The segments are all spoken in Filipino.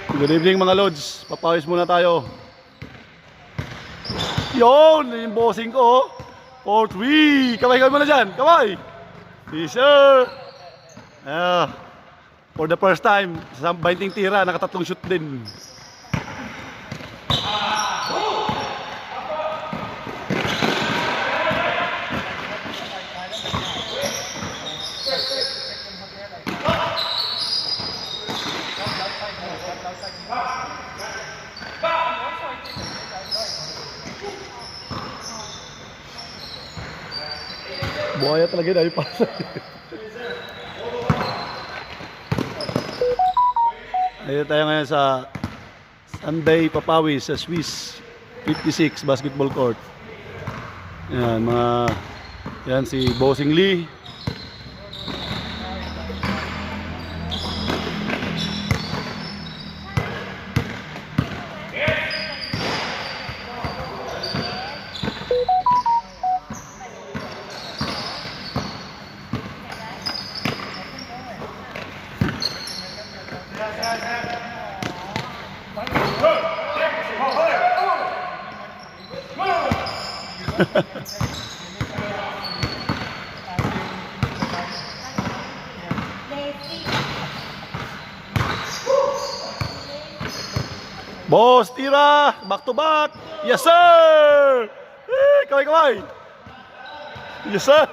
Good evening mga lods. Papawis muna tayo. Yun, yung bossing ko. 4-3. Kamay muna dyan. Kamay. Yes sir. For the first time, sa 20 tira, nakatatlong shoot din. Buhaya talaga na yung pasa. Ayun tayo ngayon sa Sunday Papawis sa Swiss 56 basketball court. Yan yan si Bossing Lee. Boss, tira! Back to back! Yes sir! Kaway! Yes sir!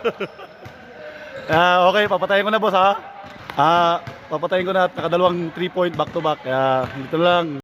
Okay, papatayin ko na boss ha. Papatayin ko na, nakadalawang 3-point back to back. Kaya dito lang.